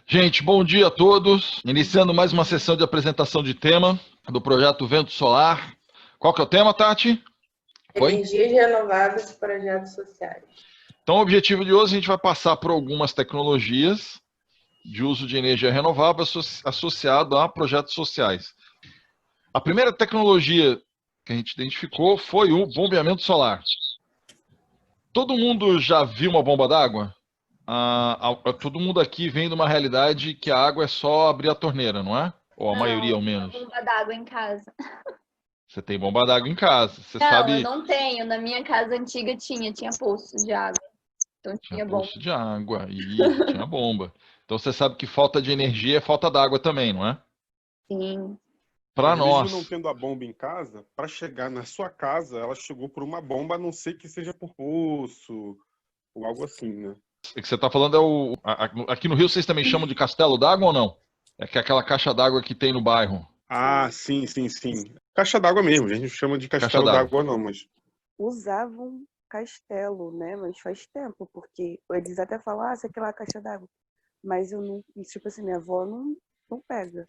Gente, bom dia a todos. Iniciando mais uma sessão de apresentação de tema do projeto Vento Solar. Qual que é o tema, Tati? Foi? Energias renováveis e projetos sociais. Então, o objetivo de hoje, a gente vai passar por algumas tecnologias de uso de energia renovável associado a projetos sociais. A primeira tecnologia que a gente identificou foi o bombeamento solar. Todo mundo já viu uma bomba d'água? Todo mundo aqui vem de uma realidade que a água é só abrir a torneira, não é? Ou a maioria, ao menos. Não, bomba d'água em casa. Você tem bomba d'água em casa. Você não, sabe... eu não tenho. Na minha casa antiga tinha poço de água. Então tinha bomba. Poço de água e tinha bomba. Então você sabe que falta de energia é falta d'água também, não é? Sim. Para nós. Mesmo não tendo a bomba em casa, para chegar na sua casa, ela chegou por uma bomba, a não ser que seja por poço ou algo assim, né? O que você está falando é aqui no Rio vocês também chamam de castelo d'água ou não? É que é aquela caixa d'água que tem no bairro. Ah, sim. Caixa d'água mesmo, a gente não chama de castelo d'água não, mas... Usavam castelo, né? Mas faz tempo, porque eles até falam, isso aqui é uma caixa d'água. Mas eu não, tipo assim, minha avó não pega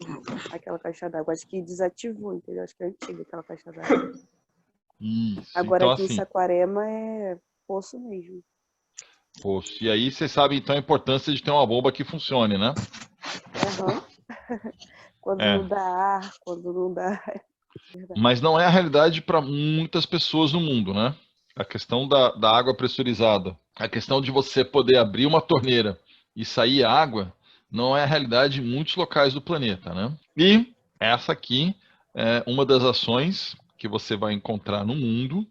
aquela caixa d'água. Acho que desativou, entendeu? Acho que é antiga aquela caixa d'água. Isso. Agora então, aqui assim, em Saquarema é poço mesmo. Poço. E aí vocês sabem então a importância de ter uma bomba que funcione, né? Quando não dá ar, quando não dá... Mas não é a realidade para muitas pessoas no mundo, né? A questão da água pressurizada, a questão de você poder abrir uma torneira e sair água, não é a realidade em muitos locais do planeta, né? E essa aqui é uma das ações que você vai encontrar no mundo,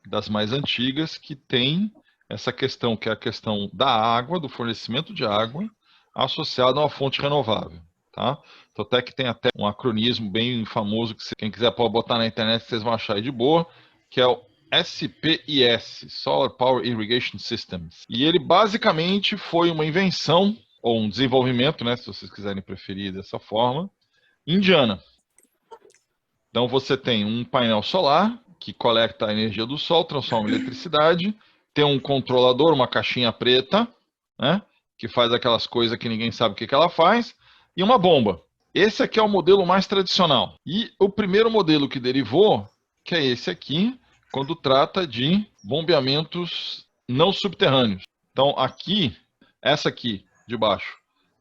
das mais antigas, que tem essa questão, que é a questão da água, do fornecimento de água, associado a uma fonte renovável, tá? Então até que tem até um acronismo bem famoso, que quem quiser pode botar na internet, vocês vão achar aí de boa, que é o SPIS, Solar Power Irrigation Systems. E ele basicamente foi uma invenção, ou um desenvolvimento, né, se vocês quiserem preferir dessa forma, indiana. Então você tem um painel solar, que coleta a energia do sol, transforma em eletricidade, tem um controlador, uma caixinha preta, né, que faz aquelas coisas que ninguém sabe o que ela faz, e uma bomba. Esse aqui é o modelo mais tradicional. E o primeiro modelo que derivou, que é esse aqui, quando trata de bombeamentos não subterrâneos. Então aqui, essa aqui de baixo,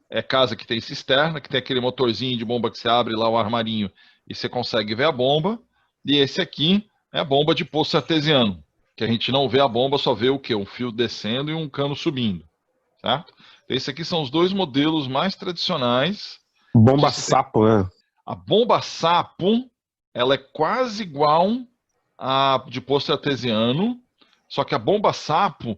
é casa que tem cisterna, que tem aquele motorzinho de bomba que você abre lá o armarinho e você consegue ver a bomba. E esse aqui é a bomba de poço artesiano, que a gente não vê a bomba, só vê o quê? Um fio descendo e um cano subindo, certo? Esses aqui são os dois modelos mais tradicionais. Bomba sapo, né? A bomba sapo, ela é quase igual a de poço artesiano, só que a bomba sapo,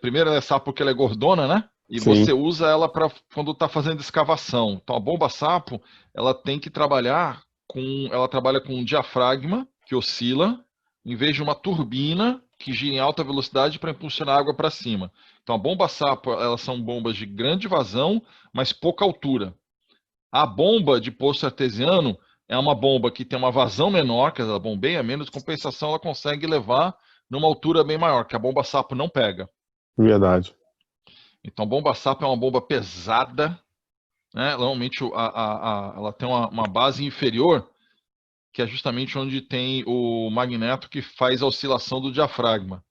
primeiro ela é sapo porque ela é gordona, né? E Sim. você usa ela para quando está fazendo escavação. Então a bomba sapo, ela tem que trabalhar ela trabalha com um diafragma que oscila, em vez de uma turbina que gira em alta velocidade para impulsionar a água para cima. Então a bomba sapo, elas são bombas de grande vazão, mas pouca altura. A bomba de poço artesiano é uma bomba que tem uma vazão menor, que ela bombeia menos, compensação ela consegue levar numa altura bem maior, que a bomba sapo não pega. Verdade. Então a bomba sapo é uma bomba pesada, né? Normalmente ela tem uma base inferior, que é justamente onde tem o magneto que faz a oscilação do diafragma.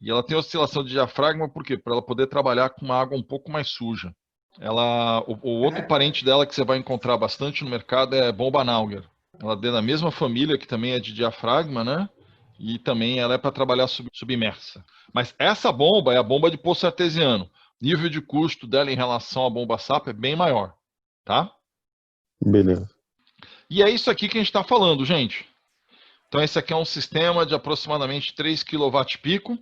E ela tem oscilação de diafragma por quê? Para ela poder trabalhar com uma água um pouco mais suja. O outro parente dela que você vai encontrar bastante no mercado é bomba Nauger. Ela é da mesma família, que também é de diafragma, né? E também ela é para trabalhar submersa. Mas essa bomba é a bomba de poço artesiano. Nível de custo dela em relação à bomba sapo é bem maior, tá? Beleza. E é isso aqui que a gente está falando, gente. Então esse aqui é um sistema de aproximadamente 3 kW-pico.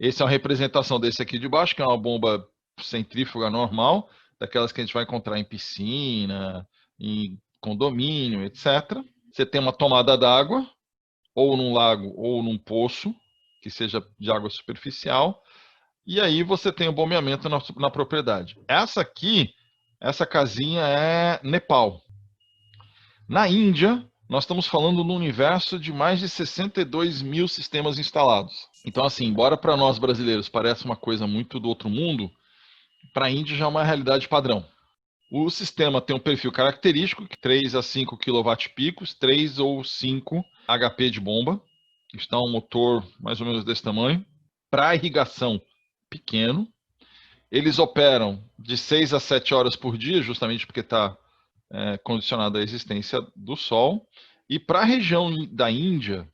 Essa é uma representação desse aqui de baixo, que é uma bomba centrífuga normal, daquelas que a gente vai encontrar em piscina, em condomínio, etc. Você tem uma tomada d'água, ou num lago, ou num poço, que seja de água superficial, e aí você tem o bombeamento na propriedade. Essa casinha é Nepal. Na Índia, nós estamos falando no universo de mais de 62 mil sistemas instalados. Então, assim, embora para nós brasileiros pareça uma coisa muito do outro mundo, para a Índia já é uma realidade padrão. O sistema tem um perfil característico, 3 a 5 kW picos, 3 ou 5 HP de bomba. Está um motor mais ou menos desse tamanho. Para irrigação, pequeno. Eles operam de 6 a 7 horas por dia, justamente porque está condicionado à existência do Sol. E para a região da Índia,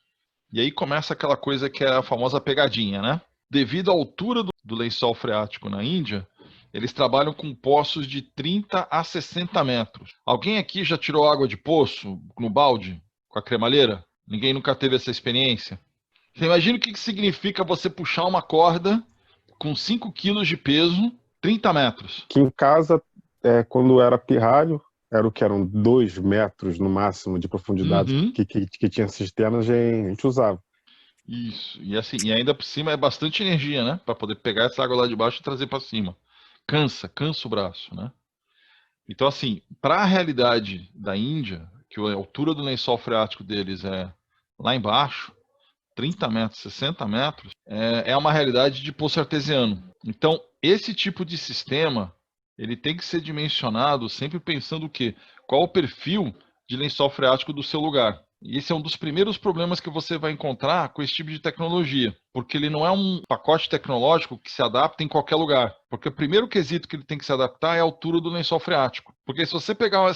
e aí começa aquela coisa que é a famosa pegadinha, né? Devido à altura do lençol freático na Índia, eles trabalham com poços de 30 a 60 metros. Alguém aqui já tirou água de poço no balde, com a cremalheira? Ninguém nunca teve essa experiência? Você imagina o que significa você puxar uma corda com 5 quilos de peso, 30 metros. Aqui em casa, quando era pirralho, era o que eram 2 metros no máximo de profundidade, Uhum. que tinha cisternas, a gente usava. Isso, e assim, e ainda por cima é bastante energia, né? Para poder pegar essa água lá de baixo e trazer para cima. Cansa o braço, né? Então, assim, para a realidade da Índia, que a altura do lençol freático deles é lá embaixo, 30 metros, 60 metros, é uma realidade de poço artesiano. Então, esse tipo de sistema, ele tem que ser dimensionado sempre pensando o quê? Qual o perfil de lençol freático do seu lugar? E esse é um dos primeiros problemas que você vai encontrar com esse tipo de tecnologia, porque ele não é um pacote tecnológico que se adapta em qualquer lugar. Porque o primeiro quesito que ele tem que se adaptar é a altura do lençol freático. Porque se você pegar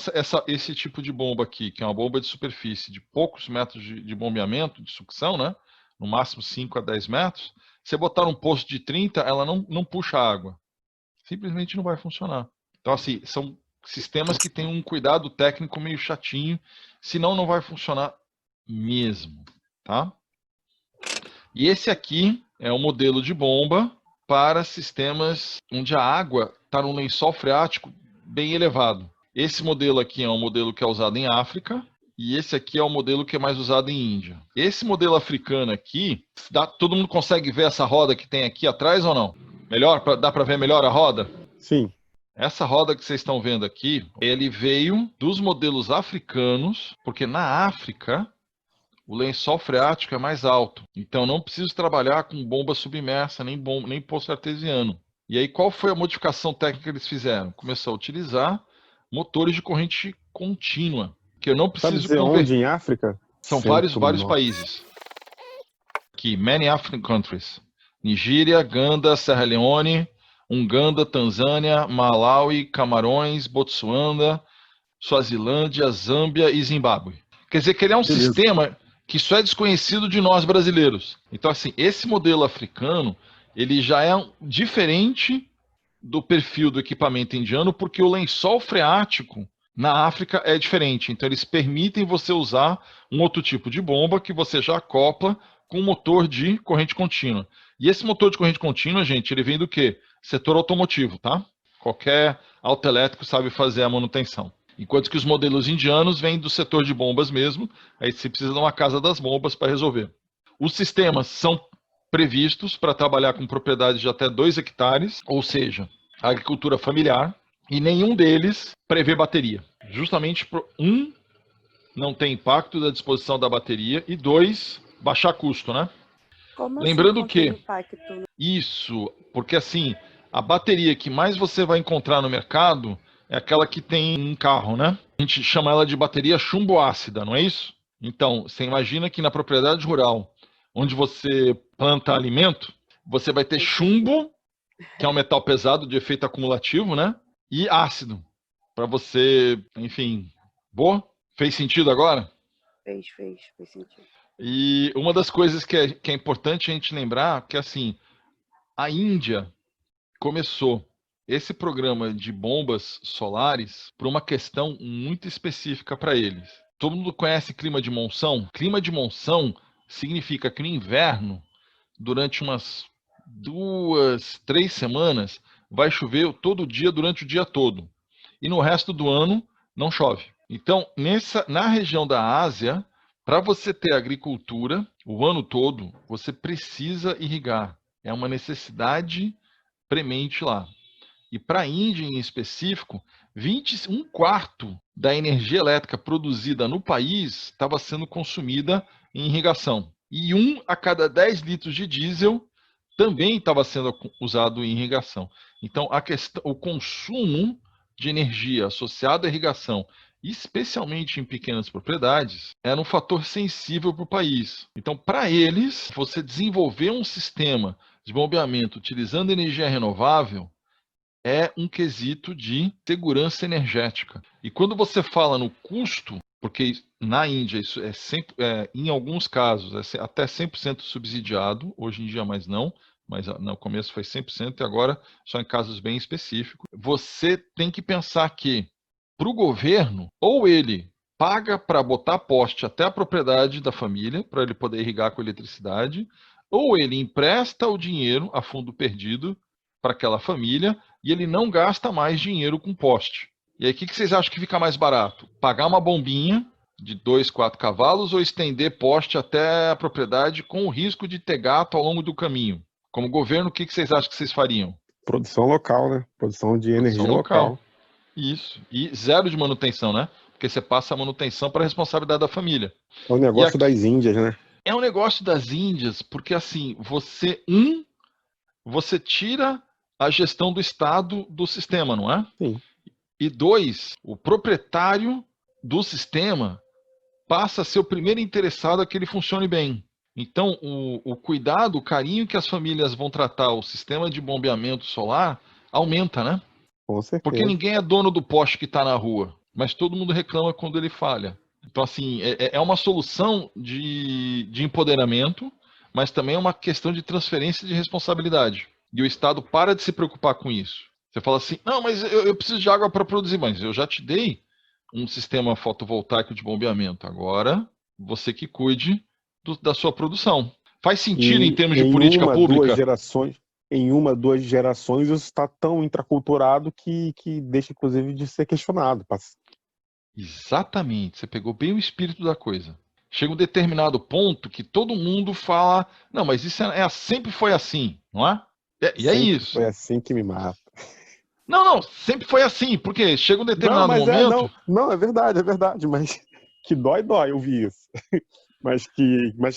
esse tipo de bomba aqui, que é uma bomba de superfície de poucos metros de bombeamento, de sucção, né? No máximo 5 a 10 metros, você botar um poço de 30, ela não puxa água. Simplesmente não vai funcionar. Então, assim, são sistemas que têm um cuidado técnico meio chatinho, senão não vai funcionar mesmo, tá? E esse aqui é um modelo de bomba para sistemas onde a água está num lençol freático bem elevado. Esse modelo aqui é um modelo que é usado em África, e esse aqui é o modelo que é mais usado em Índia. Esse modelo africano aqui, todo mundo consegue ver essa roda que tem aqui atrás ou não? Melhor? Dá para ver melhor a roda? Sim. Essa roda que vocês estão vendo aqui, ele veio dos modelos africanos, porque na África o lençol freático é mais alto. Então não preciso trabalhar com bomba submersa, nem poço artesiano. E aí qual foi a modificação técnica que eles fizeram? Começou a utilizar motores de corrente contínua, que eu não Sabe preciso dizer onde em África? São vários Norte. países. Aqui, many African countries. Nigéria, Ganda, Serra Leone, Uganda, Tanzânia, Malawi, Camarões, Botsuana, Suazilândia, Zâmbia e Zimbábue. Quer dizer que ele é um sistema que só é desconhecido de nós brasileiros. Então, assim, esse modelo africano, ele já é diferente do perfil do equipamento indiano, porque o lençol freático na África é diferente. Então, eles permitem você usar um outro tipo de bomba que você já acopla com um motor de corrente contínua. E esse motor de corrente contínua, gente, ele vem do quê? Setor automotivo, tá? Qualquer autoelétrico sabe fazer a manutenção. Enquanto que os modelos indianos vêm do setor de bombas mesmo, aí você precisa de uma casa das bombas para resolver. Os sistemas são previstos para trabalhar com propriedades de até 2 hectares, ou seja, agricultura familiar, e nenhum deles prevê bateria. Justamente por não tem impacto da disposição da bateria, e 2, baixar custo, né? Como Lembrando assim, que não tem impacto? isso, porque assim, a bateria que mais você vai encontrar no mercado é aquela que tem em carro, né? A gente chama ela de bateria chumbo-ácida, não é isso? Então, você imagina que na propriedade rural, onde você planta alimento, você vai ter chumbo, que é um metal pesado de efeito acumulativo, né? E ácido, para você, enfim, boa? Fez sentido agora? Fez sentido. E uma das coisas que é importante a gente lembrar que, assim, a Índia começou esse programa de bombas solares por uma questão muito específica para eles. Todo mundo conhece clima de monção? Clima de monção significa que no inverno, durante umas 2, 3 semanas, vai chover todo dia durante o dia todo. E no resto do ano não chove. Então, na região da Ásia, para você ter agricultura o ano todo, você precisa irrigar. É uma necessidade premente lá. E para a Índia em específico, 1 quarto da energia elétrica produzida no país estava sendo consumida em irrigação. E 1 a cada 10 litros de diesel também estava sendo usado em irrigação. Então, o consumo de energia associado à irrigação, especialmente em pequenas propriedades, era um fator sensível para o país. Então, para eles, você desenvolver um sistema de bombeamento utilizando energia renovável é um quesito de segurança energética. E quando você fala no custo, porque na Índia isso é sempre, em alguns casos, até 100% subsidiado, hoje em dia mais não, mas no começo foi 100% e agora só em casos bem específicos. Você tem que pensar que, para o governo, ou ele paga para botar poste até a propriedade da família, para ele poder irrigar com eletricidade, ou ele empresta o dinheiro a fundo perdido para aquela família e ele não gasta mais dinheiro com poste. E aí, o que vocês acham que fica mais barato? Pagar uma bombinha de 2, 4 cavalos ou estender poste até a propriedade com o risco de ter gato ao longo do caminho? Como governo, o que vocês acham que vocês fariam? Produção local, né? Produção de energia local. Isso. E zero de manutenção, né? Porque você passa a manutenção para a responsabilidade da família. É o negócio das Índias, né? É um negócio das Índias, porque assim, você tira a gestão do Estado do sistema, não é? Sim. E 2, o proprietário do sistema passa a ser o primeiro interessado a que ele funcione bem. Então, o cuidado, o carinho que as famílias vão tratar o sistema de bombeamento solar aumenta, né? Com certeza. Porque ninguém é dono do poste que está na rua, mas todo mundo reclama quando ele falha. Então, assim, é uma solução de empoderamento, mas também é uma questão de transferência de responsabilidade. E o Estado para de se preocupar com isso. Você fala assim, não, mas eu preciso de água para produzir, mas eu já te dei um sistema fotovoltaico de bombeamento. Agora, você que cuide da sua produção. Faz sentido em termos de política pública? Em 1, 2 gerações, isso está tão intraculturado que deixa, inclusive, de ser questionado. Exatamente, você pegou bem o espírito da coisa. Chega um determinado ponto que todo mundo fala, não, mas isso sempre foi assim, não é? E é isso. Foi assim que me mata. Não, sempre foi assim, porque chega um determinado momento... Não, é verdade, mas que dói ouvir isso. mas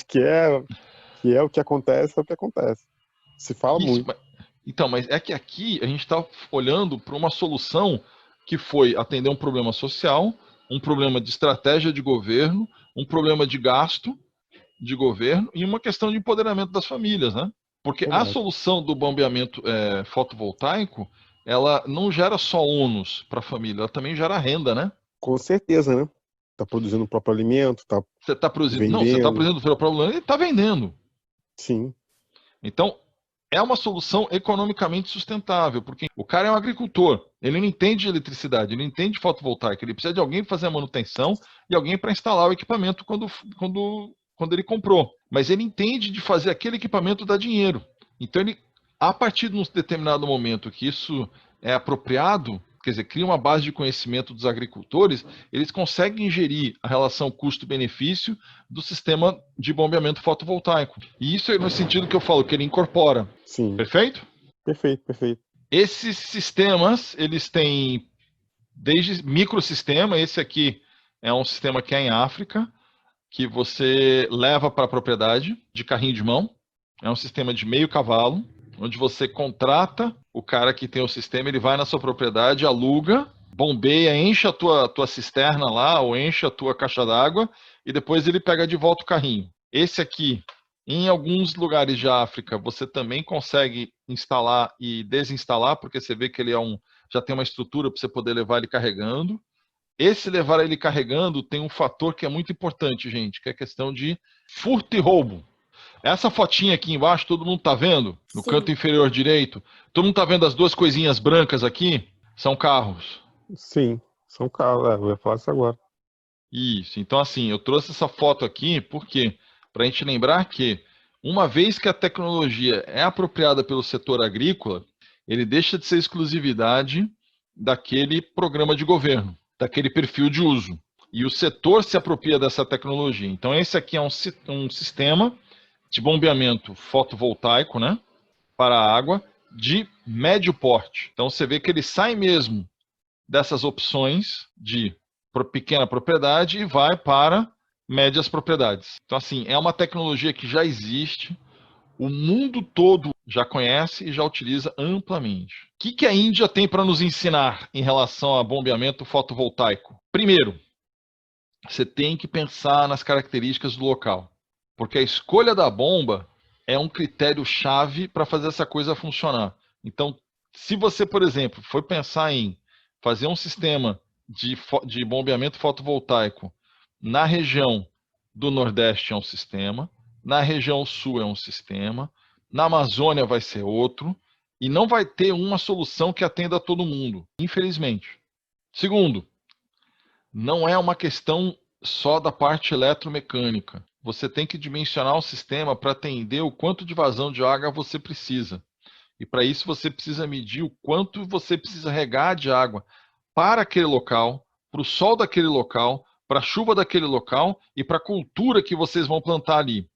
que é o que acontece, é o que acontece. Se fala isso, muito. Então, mas é que aqui a gente está olhando para uma solução que foi atender um problema social, um problema de estratégia de governo, um problema de gasto de governo e uma questão de empoderamento das famílias, né? Porque a solução do bombeamento fotovoltaico, ela não gera só ônus para a família, ela também gera renda, né? Com certeza, né? Tá produzindo o próprio alimento, você está produzindo, vendendo. Não, você está produzindo o seu próprio alimento e está vendendo. Sim. Então, é uma solução economicamente sustentável, porque o cara é um agricultor, ele não entende de eletricidade, ele não entende de fotovoltaica, ele precisa de alguém para fazer a manutenção e alguém para instalar o equipamento quando ele comprou. Mas ele entende de fazer aquele equipamento dar dinheiro. Então, a partir de um determinado momento que isso é apropriado, quer dizer, cria uma base de conhecimento dos agricultores, eles conseguem gerir a relação custo-benefício do sistema de bombeamento fotovoltaico. E isso é no sentido que eu falo, que ele incorpora. Sim. Perfeito? Perfeito. Esses sistemas, eles têm desde microsistema, esse aqui é um sistema que é em África, que você leva para a propriedade de carrinho de mão. É um sistema de meio cavalo, onde você contrata o cara que tem o sistema, ele vai na sua propriedade, aluga, bombeia, enche a tua cisterna lá, ou enche a tua caixa d'água, e depois ele pega de volta o carrinho. Esse aqui, em alguns lugares de África, você também consegue instalar e desinstalar, porque você vê que ele já tem uma estrutura para você poder levar ele carregando. Esse levar ele carregando tem um fator que é muito importante, gente, que é a questão de furto e roubo. Essa fotinha aqui embaixo, todo mundo tá vendo? No Sim. canto inferior direito. Todo mundo tá vendo as duas coisinhas brancas aqui? São carros. Sim, são carros. Eu ia falar isso agora. Isso. Então, assim, eu trouxe essa foto aqui porque para a gente lembrar que uma vez que a tecnologia é apropriada pelo setor agrícola, ele deixa de ser exclusividade daquele programa de governo, daquele perfil de uso. E o setor se apropria dessa tecnologia. Então, esse aqui é um sistema de bombeamento fotovoltaico, né, para a água, de médio porte. Então, você vê que ele sai mesmo dessas opções de pequena propriedade e vai para médias propriedades. Então, assim, é uma tecnologia que já existe. O mundo todo já conhece e já utiliza amplamente. O que a Índia tem para nos ensinar em relação a bombeamento fotovoltaico? Primeiro, você tem que pensar nas características do local, porque a escolha da bomba é um critério-chave para fazer essa coisa funcionar. Então, se você, por exemplo, for pensar em fazer um sistema de bombeamento fotovoltaico na região do Nordeste, é um sistema, na região Sul é um sistema, na Amazônia vai ser outro, e não vai ter uma solução que atenda a todo mundo, infelizmente. Segundo, não é uma questão só da parte eletromecânica. Você tem que dimensionar o sistema para atender o quanto de vazão de água você precisa. E para isso você precisa medir o quanto você precisa regar de água para aquele local, para o sol daquele local, para a chuva daquele local e para a cultura que vocês vão plantar ali.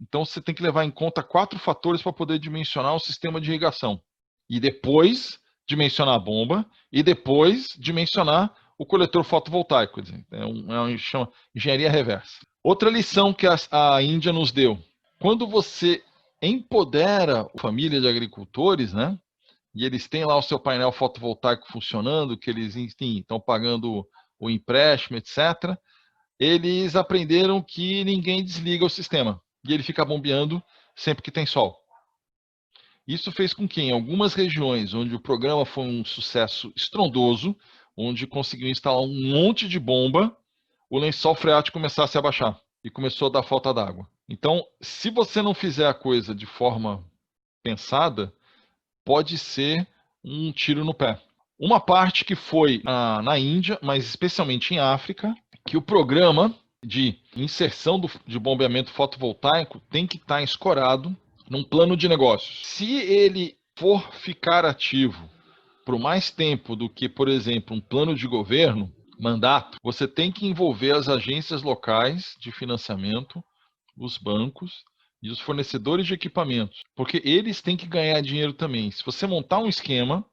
Então você tem que levar em conta 4 fatores para poder dimensionar o sistema de irrigação. E depois dimensionar a bomba e depois dimensionar o coletor fotovoltaico. Chama engenharia reversa. Outra lição que a Índia nos deu. Quando você empodera a família de agricultores, né? E eles têm lá o seu painel fotovoltaico funcionando, que eles, enfim, estão pagando o empréstimo, etc. Eles aprenderam que ninguém desliga o sistema. E ele fica bombeando sempre que tem sol. Isso fez com que, em algumas regiões onde o programa foi um sucesso estrondoso, onde conseguiu instalar um monte de bomba, o lençol freático começasse a baixar e começou a dar falta d'água. Então, se você não fizer a coisa de forma pensada, pode ser um tiro no pé. Uma parte que foi na Índia, mas especialmente em África, que o programa de inserção de bombeamento fotovoltaico tem que estar escorado num plano de negócios. Se ele for ficar ativo por mais tempo do que, por exemplo, um plano de governo, mandato, você tem que envolver as agências locais de financiamento, os bancos e os fornecedores de equipamentos, porque eles têm que ganhar dinheiro também. Se você montar um esquema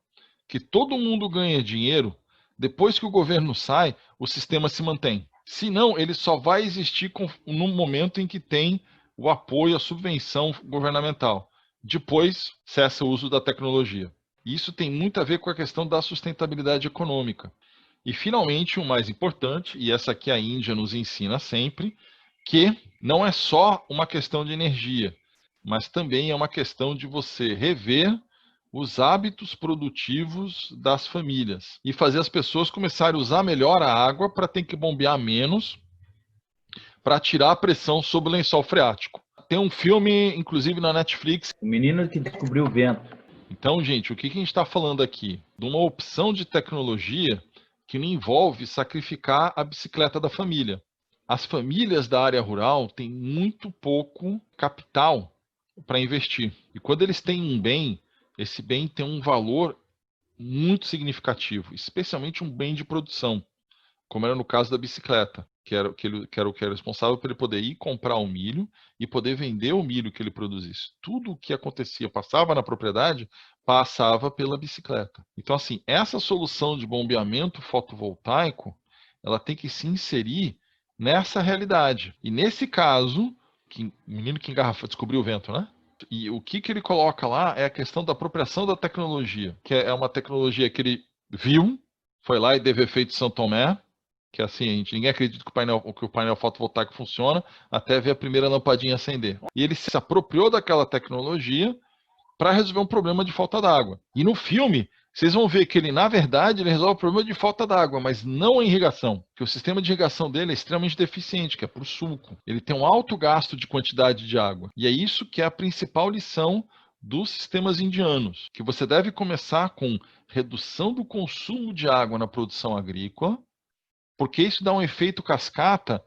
que todo mundo ganha dinheiro, depois que o governo sai, o sistema se mantém. Se não, ele só vai existir no momento em que tem o apoio, a subvenção governamental. Depois, cessa o uso da tecnologia. Isso tem muito a ver com a questão da sustentabilidade econômica. E, finalmente, o mais importante, e essa aqui a Índia nos ensina sempre, que não é só uma questão de energia, mas também é uma questão de você rever os hábitos produtivos das famílias e fazer as pessoas começarem a usar melhor a água para ter que bombear menos, para tirar a pressão sobre o lençol freático. Tem um filme, inclusive na Netflix, O Menino que Descobriu o Vento. Então, gente, o que a gente está falando aqui? De uma opção de tecnologia que não envolve sacrificar a bicicleta da família. As famílias da área rural têm muito pouco capital para investir. E quando eles têm um bem, esse bem tem um valor muito significativo, especialmente um bem de produção, como era no caso da bicicleta, que era o que era responsável por ele poder ir comprar o milho e poder vender o milho que ele produzisse. Tudo o que acontecia, passava na propriedade, passava pela bicicleta. Então, assim, essa solução de bombeamento fotovoltaico, ela tem que se inserir nessa realidade. E nesse caso, o menino que engarrafa descobriu o vento, né? E o que ele coloca lá é a questão da apropriação da tecnologia, que é uma tecnologia que ele viu, foi lá e teve efeito São Tomé, que assim, ninguém acredita que o painel fotovoltaico funciona até ver a primeira lampadinha acender. E ele se apropriou daquela tecnologia para resolver um problema de falta d'água. E no filme, vocês vão ver que ele, na verdade, ele resolve o problema de falta d'água, mas não a irrigação, porque o sistema de irrigação dele é extremamente deficiente, que é por suco. Ele tem um alto gasto de quantidade de água. E é isso que é a principal lição dos sistemas indianos, que você deve começar com redução do consumo de água na produção agrícola, porque isso dá um efeito cascata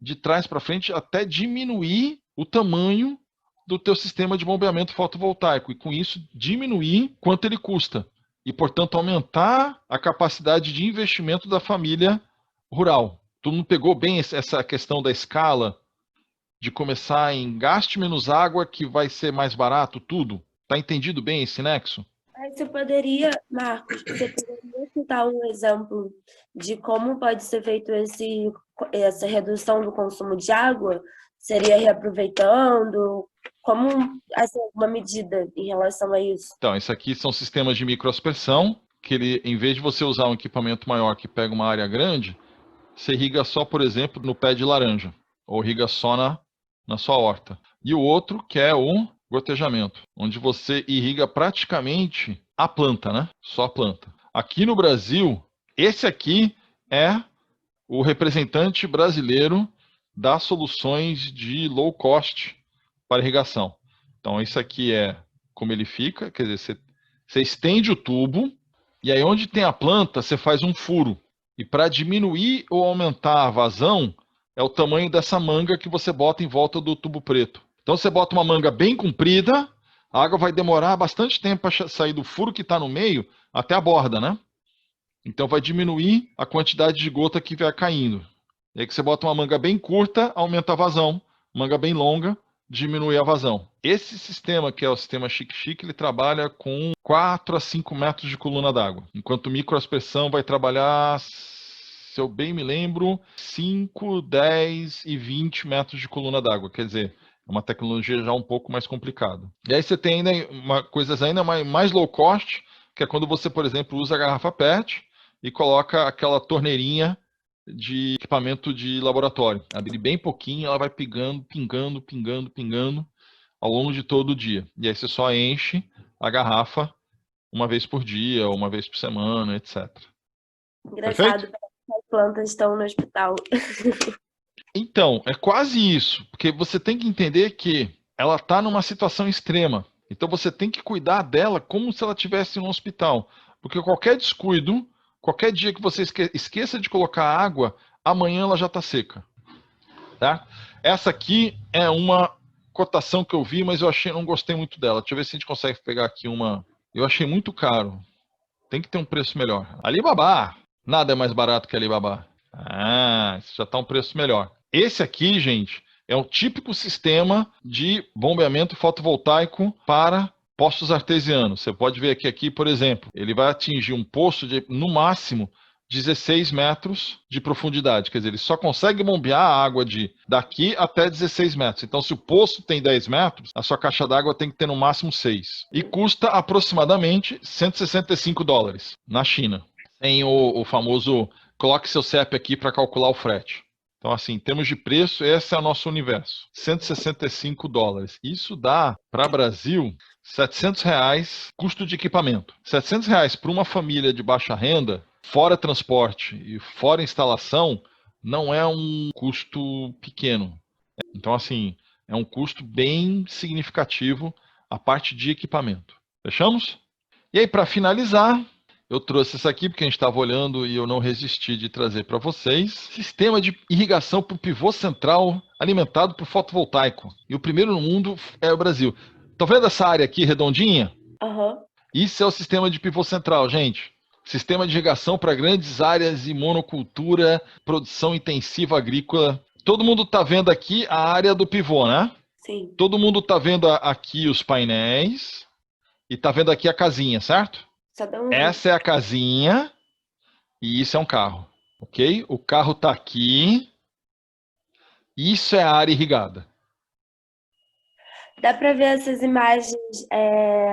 de trás para frente até diminuir o tamanho do teu sistema de bombeamento fotovoltaico e com isso diminuir quanto ele custa e, portanto, aumentar a capacidade de investimento da família rural. Tu não pegou bem essa questão da escala de começar em gaste menos água que vai ser mais barato tudo? Tá entendido bem esse nexo? Você poderia, Marcos, você poderia citar um exemplo de como pode ser feito essa redução do consumo de água? Seria reaproveitando? Como, assim, uma medida em relação a isso? Então, isso aqui são sistemas de microaspersão, que ele, em vez de você usar um equipamento maior que pega uma área grande, você irriga só, por exemplo, no pé de laranja, ou irriga só na sua horta. E o outro, que é o gotejamento, onde você irriga praticamente a planta, né? Só a planta. Aqui no Brasil, esse aqui é o representante brasileiro das soluções de low cost para irrigação. Então, isso aqui é como ele fica, quer dizer, você estende o tubo, e aí onde tem a planta, você faz um furo. E para diminuir ou aumentar a vazão, é o tamanho dessa manga que você bota em volta do tubo preto. Então você bota uma manga bem comprida, a água vai demorar bastante tempo para sair do furo que está no meio até a borda, né? Então vai diminuir a quantidade de gota que vai caindo. E aí que você bota uma manga bem curta, aumenta a vazão. Manga bem longa, diminui a vazão. Esse sistema, que é o sistema Chique-Chique, ele trabalha com 4 a 5 metros de coluna d'água. Enquanto o microaspersão vai trabalhar, se eu bem me lembro, 5, 10 e 20 metros de coluna d'água. Quer dizer, é uma tecnologia já um pouco mais complicada. E aí você tem ainda coisas ainda mais low cost, que é quando você, por exemplo, usa a garrafa PET e coloca aquela torneirinha de equipamento de laboratório. Abre bem pouquinho, ela vai pingando ao longo de todo o dia. E aí você só enche a garrafa uma vez por dia, ou uma vez por semana, etc. Engraçado, Perfeito? as plantas estão no hospital. Então, é quase isso, porque você tem que entender que ela está numa situação extrema. Então você tem que cuidar dela como se ela estivesse no hospital. Porque qualquer descuido, qualquer dia que você esqueça de colocar água, amanhã ela já está seca. Tá? Essa aqui é uma cotação que eu vi, mas eu não gostei muito dela. Deixa eu ver se a gente consegue pegar aqui uma. Eu achei muito caro. Tem que ter um preço melhor. Alibaba! Nada é mais barato que Alibaba. Ah, esse já está um preço melhor. Esse aqui, gente, é um típico sistema de bombeamento fotovoltaico para poços artesianos. Você pode ver aqui, por exemplo, ele vai atingir um poço de, no máximo, 16 metros de profundidade. Quer dizer, ele só consegue bombear a água daqui até 16 metros. Então, se o poço tem 10 metros, a sua caixa d'água tem que ter no máximo 6. E custa aproximadamente $165 na China. Tem o famoso, coloque seu CEP aqui para calcular o frete. Então, assim, em termos de preço, esse é o nosso universo. $165. Isso dá, para o Brasil, R$700 custo de equipamento. R$700 para uma família de baixa renda, fora transporte e fora instalação, não é um custo pequeno. Então, assim, é um custo bem significativo a parte de equipamento. Fechamos? E aí, para finalizar, eu trouxe isso aqui porque a gente estava olhando e eu não resisti de trazer para vocês. Sistema de irrigação por pivô central alimentado por fotovoltaico. E o primeiro no mundo é o Brasil. Estão vendo essa área aqui redondinha? Aham. Isso é o sistema de pivô central, gente. Sistema de irrigação para grandes áreas e monocultura, produção intensiva agrícola. Todo mundo está vendo aqui a área do pivô, né? Sim. Todo mundo está vendo aqui os painéis e está vendo aqui a casinha, certo? Só dá um Essa é a casinha e isso é um carro, ok? O carro está aqui. Isso é a área irrigada. Dá para ver essas imagens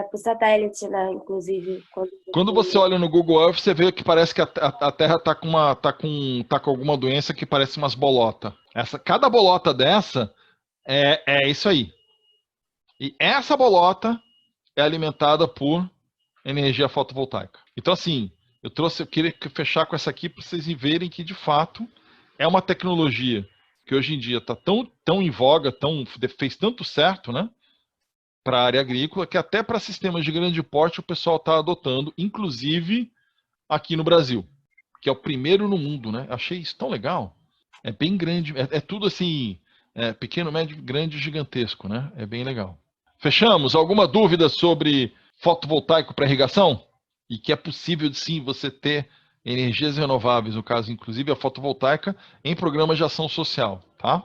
por satélite, né? Inclusive. Quando você olha no Google Earth, você vê que parece que a Terra está com alguma doença que parece umas bolotas. Cada bolota dessa é isso aí. E essa bolota é alimentada por energia fotovoltaica. Então, assim, eu queria fechar com essa aqui para vocês verem que, de fato, é uma tecnologia que hoje em dia está tão em voga, fez tanto certo, né, para a área agrícola, que até para sistemas de grande porte o pessoal está adotando, inclusive aqui no Brasil, que é o primeiro no mundo, né? Achei isso tão legal. É bem grande, é tudo assim, pequeno, médio, grande, gigantesco, né? É bem legal. Fechamos? Alguma dúvida sobre fotovoltaico para irrigação? E que é possível, sim, você ter energias renováveis, no caso, inclusive a fotovoltaica, em programas de ação social, tá?